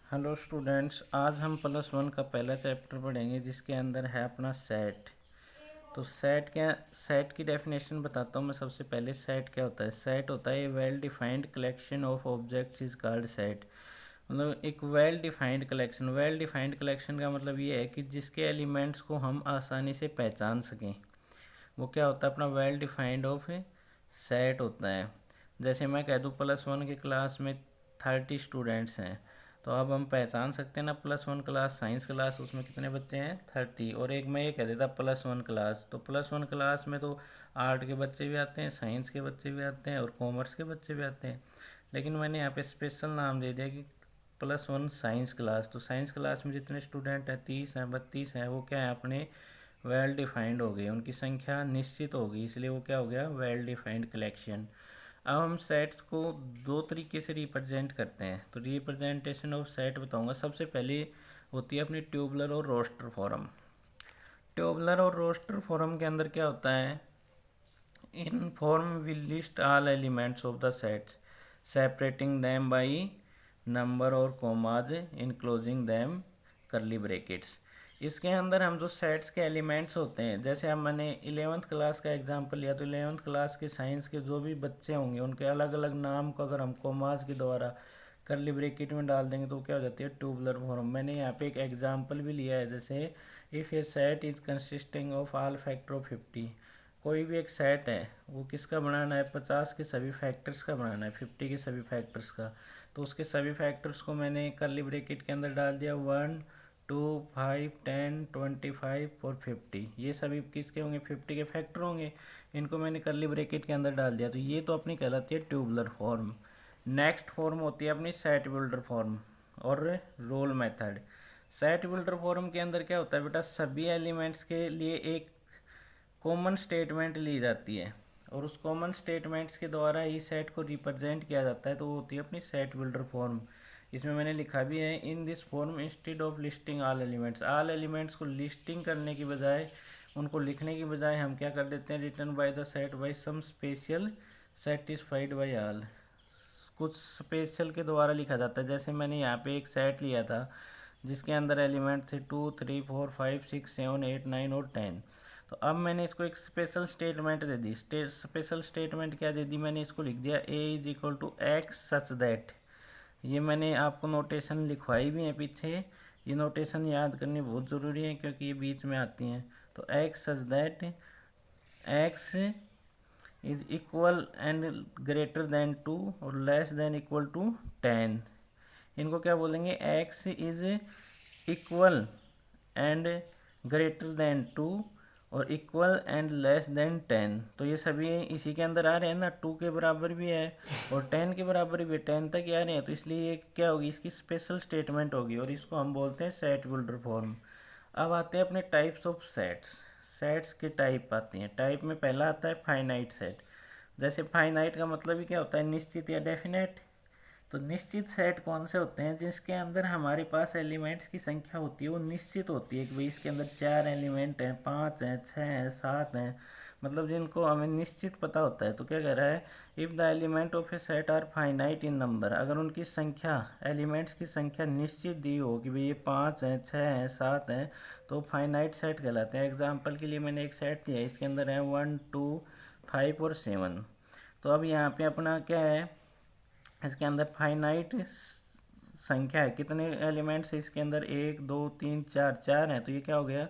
Hello students, आज हम +1 का पहला चैप्टर पढ़ेंगे जिसके अंदर है अपना सेट। तो सेट की डेफिनेशन बताता हूँ मैं। सबसे पहले सेट क्या होता है। सेट होता है a well defined collection of objects is called set. मतलब एक well defined collection. Well defined collection का मतलब ये है कि जिसके एलिमेंट्स को हम आसानी से पहचान सकें, वो क्या होता है, अपना वेल डिफाइंड ऑफ सेट होता है। जैसे मैं कह दूँ +1 के क्लास में 30 स्टूडेंट्स हैं, तो अब हम पहचान सकते हैं ना, +1 क्लास साइंस क्लास, उसमें कितने बच्चे हैं 30। और एक मैं ये कह देता +1 क्लास, तो +1 क्लास में तो आर्ट के बच्चे भी आते हैं, साइंस के बच्चे भी आते हैं और कॉमर्स के बच्चे भी आते हैं। लेकिन मैंने यहाँ पे स्पेशल नाम दे दिया कि +1 साइंस क्लास। तो साइंस क्लास में जितने स्टूडेंट हैं 30 हैं 32 हैं, वो क्या है, अपने वेल डिफाइंड हो गई, उनकी संख्या निश्चित हो गई, इसलिए वो क्या हो गया, वेल डिफाइंड कलेक्शन। अब हम सेट्स को दो तरीके से रिप्रेजेंट करते हैं। तो रिप्रेजेंटेशन ऑफ सेट बताऊंगा। सबसे पहले होती है अपनी ट्यूबलर और रोस्टर फॉर्म। ट्यूबलर और रोस्टर फॉर्म के अंदर क्या होता है, in form will list all elements of the sets separating them by number और commas enclosing them curly brackets. इसके अंदर हम जो सेट्स के एलिमेंट्स होते हैं, जैसे अब मैंने 11th क्लास का एग्जांपल लिया, तो 11th क्लास के साइंस के जो भी बच्चे होंगे उनके अलग अलग नाम को अगर हम कॉमाज के द्वारा करली ब्रैकेट में डाल देंगे तो क्या हो जाती है, ट्यूबलर फॉर्म। मैंने यहाँ पे एक एग्जांपल भी लिया है, जैसे if A set is consisting of all factor of 50। कोई भी एक सेट है, वो किसका बनाना है, 50 के सभी फैक्टर्स का बनाना है, 50 के सभी फैक्टर्स का। तो उसके सभी फैक्टर्स को मैंने करली ब्रैकेट के अंदर डाल दिया, 1 2 5 10 25 और 50। ये सभी किसके होंगे, 50 के फैक्टर होंगे। इनको मैंने करली ब्रैकेट के अंदर डाल दिया। तो ये तो अपनी कहलाती है ट्यूबलर फॉर्म। नेक्स्ट फॉर्म होती है अपनी सेट बिल्डर फॉर्म और roll method. Set builder form के अंदर क्या होता है बेटा, सभी एलिमेंट्स के लिए एक कॉमन स्टेटमेंट ली जाती है और उस कॉमन स्टेटमेंट्स के द्वारा ही सेट को रिप्रेजेंट किया जाता है। तो वो होती है अपनी सेट बिल्डर फॉर्म। इसमें मैंने लिखा भी है, in this form instead of listing all elements को लिस्टिंग करने की बजाय, उनको लिखने की बजाय हम क्या कर देते हैं, written by the set by some special satisfied by all. कुछ स्पेशल के द्वारा लिखा जाता है। जैसे मैंने यहाँ पे एक सेट लिया था जिसके अंदर एलिमेंट थे 2 3 4 5 6 7 8 9 और 10। तो अब मैंने इसको एक स्पेशल स्टेटमेंट दे दी। स्पेशल स्टेटमेंट क्या दे दी, मैंने इसको लिख दिया a is equal to x such that. ये मैंने आपको नोटेशन लिखवाई भी है पीछे। ये नोटेशन याद करनी बहुत ज़रूरी है क्योंकि ये बीच में आती हैं। तो x such that x is equal and greater than 2 और लेस देन इक्वल टू 10। इनको क्या बोलेंगे, x is equal and greater than 2 और इक्वल एंड लेस देन 10। तो ये सभी इसी के अंदर आ रहे हैं ना, 2 के बराबर भी है और 10 के बराबर भी है, 10 तक आ रहे हैं। तो इसलिए ये क्या होगी, इसकी स्पेशल स्टेटमेंट होगी और इसको हम बोलते हैं सेट बिल्डर फॉर्म। अब आते हैं अपने टाइप्स ऑफ सेट्स। सेट्स के टाइप आते हैं। टाइप में पहला आता है फाइनाइट सेट। जैसे फाइनाइट का मतलब ही क्या होता है, निश्चित या डेफिनेट। तो निश्चित सेट कौन से होते हैं, जिसके अंदर हमारे पास एलिमेंट्स की संख्या होती है वो निश्चित होती है कि भाई इसके अंदर 4 एलिमेंट हैं, 5 हैं, 6 हैं, 7 हैं, मतलब जिनको हमें निश्चित पता होता है। तो क्या कह रहा है, if the element of a set are finite in number, अगर उनकी संख्या, एलिमेंट्स की संख्या निश्चित दी हो कि भाई ये 5 हैं, 6 हैं, 7 हैं, तो फाइनाइट सेट कहलाते हैं। एग्जाम्पल के लिए मैंने एक सेट लिया, इसके अंदर है 1 2 5 और 7। तो अब यहाँ पे अपना क्या है, इसके अंदर फाइनाइट संख्या है, कितने एलिमेंट्स है इसके अंदर, 1 2 3 4, 4 हैं। तो ये क्या हो गया,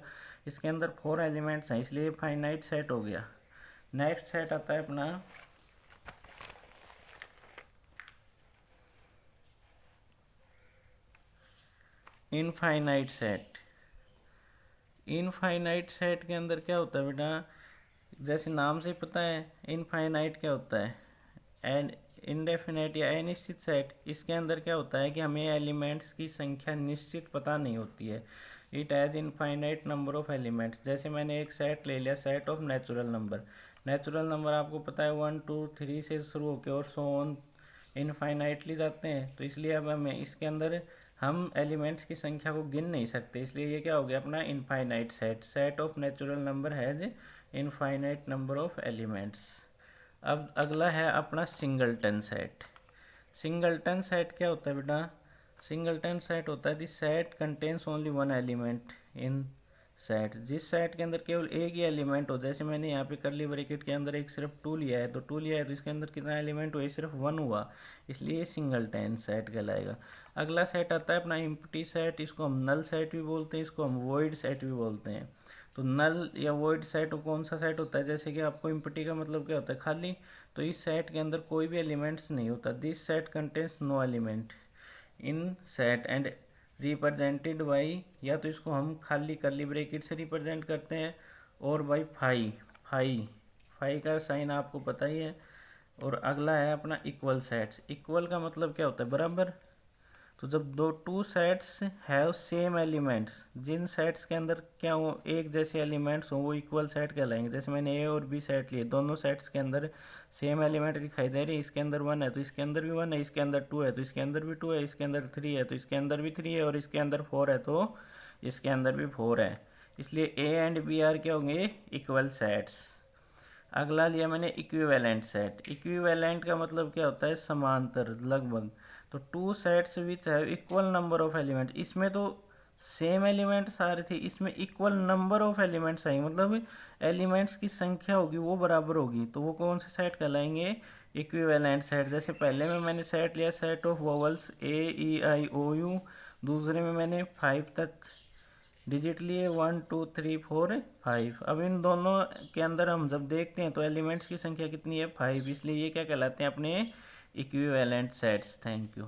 इसके अंदर 4 एलिमेंट्स हैं, इसलिए फाइनाइट सेट हो गया। नेक्स्ट सेट आता है अपना इनफाइनाइट सेट। इनफाइनाइट सेट के अंदर क्या होता है बेटा, जैसे नाम से ही पता है इनफाइनाइट क्या होता है, एंड इनडेफिनेट या अनिश्चित सेट। इसके अंदर क्या होता है कि हमें एलिमेंट्स की संख्या निश्चित पता नहीं होती है। It has infinite number of elements. जैसे मैंने एक सेट ले लिया, set of natural number. Natural number आपको पता है 1 2 3 से शुरू होकर और सो ऑन इनफाइनाइटली जाते हैं। तो इसलिए अब हमें इसके अंदर हम एलिमेंट्स की संख्या को गिन नहीं सकते, इसलिए ये क्या हो गया अपना infinite set. Set of natural number has infinite number of elements. अब अगला है अपना सिंगलटन सेट। सिंगलटन सेट क्या होता है बेटा, सिंगलटन सेट होता है the set contains only one element in set, जिस सेट के अंदर केवल एक ही एलिमेंट हो। जैसे मैंने यहाँ पे करली ब्रैकेट के अंदर एक सिर्फ 2 लिया है, तो 2 लिया है तो इसके अंदर कितना एलिमेंट हुआ, सिर्फ 1 हुआ, इसलिए ये सिंगलटन सेट कहलाएगा। अगला सेट आता है अपना एम्प्टी सेट, इसको हम नल सेट भी बोलते हैं, इसको हम वॉइड सेट भी बोलते हैं। तो नल या वॉइड सेट कौन सा सेट होता है, जैसे कि आपको एम्प्टी का मतलब क्या होता है, खाली, तो इस सेट के अंदर कोई भी एलिमेंट्स नहीं होता। This set contains no element in set and represented by, या तो इसको हम खाली करली ब्रैकेट से रिप्रेजेंट करते हैं और बाई फाई, फाई का साइन आपको पता ही है। और अगला है अपना इक्वल सेट्स। इक्वल का मतलब क्या होता है, बराबर। तो जब दो two sets have same elements, जिन सेट्स के अंदर क्या हो एक जैसे एलिमेंट्स हो वो इक्वल सेट कहलाएंगे। जैसे मैंने ए और बी सेट लिए, दोनों सेट्स के अंदर सेम एलिमेंट दिखाई दे रही है, इसके अंदर 1 है तो इसके अंदर भी 1 है, इसके अंदर 2 है तो इसके अंदर भी 2 है, इसके अंदर 3 है तो इसके अंदर भी 3 है, और इसके अंदर 4 है तो इसके अंदर भी 4 है। इसलिए ए एंड बी आर क्या होंगे, इक्वल सेट्स। अगला लिया मैंने इक्विवेलेंट सेट। इक्विवेलेंट का मतलब क्या होता है, समांतर, लगभग। तो two sets which have equal number of elements, इसमें तो सेम एलिमेंट्स आ रहे थे, इसमें इक्वल नंबर ऑफ एलिमेंट्स आएंगे, मतलब एलिमेंट्स की संख्या होगी वो बराबर होगी, तो वो कौन से सेट कहलाएंगे, इक्विवेलेंट सेट। जैसे पहले में मैंने सेट लिया set of vowels A E I O U, दूसरे में मैंने 5 तक डिजिट लिए 1 2 3 4 5। अब इन दोनों के अंदर हम जब देखते हैं तो एलिमेंट्स की संख्या कितनी है, 5, इसलिए ये क्या कहलाते हैं अपने इक्विवेलेंट सेट्स। Thank you.